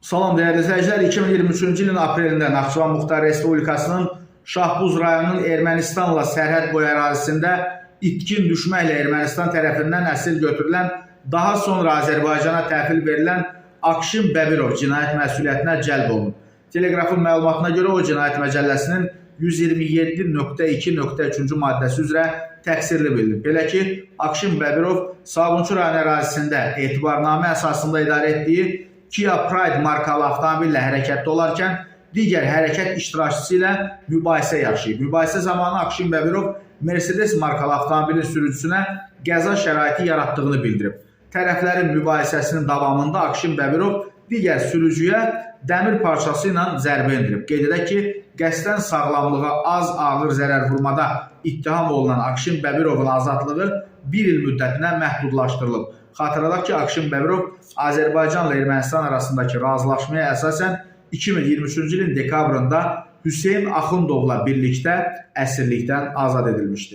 Salam değerli izləyicilər, 2023-cü ilin aprelində Naxçıvan Muxtar Respublikasının Şahbuz rayonunun Ermənistanla sərhəd boyu ərazisində itkin düşməklə Ermənistan tərəfindən əsir götürülən, daha sonra Azərbaycana təhvil verilən Akşin Bəbirov cinayət məsuliyyətinə cəlb olunub. Teleqrafın məlumatına görə o cinayət məcəlləsinin 127.2.3-cü maddəsi üzrə təqsirli bilinib. Belə ki, Akşin Bəbirov Sabunçu rayon ərazisində etibarnamə əsasında idarə etdiyi Kia Pride markalı avtomobillə hərəkətdə olarkən digər hərəkət iştirakçısı ilə mübahisə yaşayıb. Mübahisə zamanı Akşin Bəbirov Mercedes markalı avtomobilin sürücüsünə qəza şəraiti yaratdığını bildirib. Tərəflərin mübahisəsinin davamında Akşin Bəbirov digər sürücüyə dəmir parçası ilə zərbə endirib. Qeyd edək ki, qəsdən sağlamlığa az ağır zərər vurmada ittiham olunan Akşin Bəbirovun azadlığı 1 il müddətinə məhdudlaşdırılıb. Xatırladaq ki, Akşin Bəbirov Azərbaycanla Ermənistan arasındakı razılaşmaya əsasən 2023-cü ilin dekabrında Hüseyn Axundovla birlikdə əsirlikdən azad edilmişdir.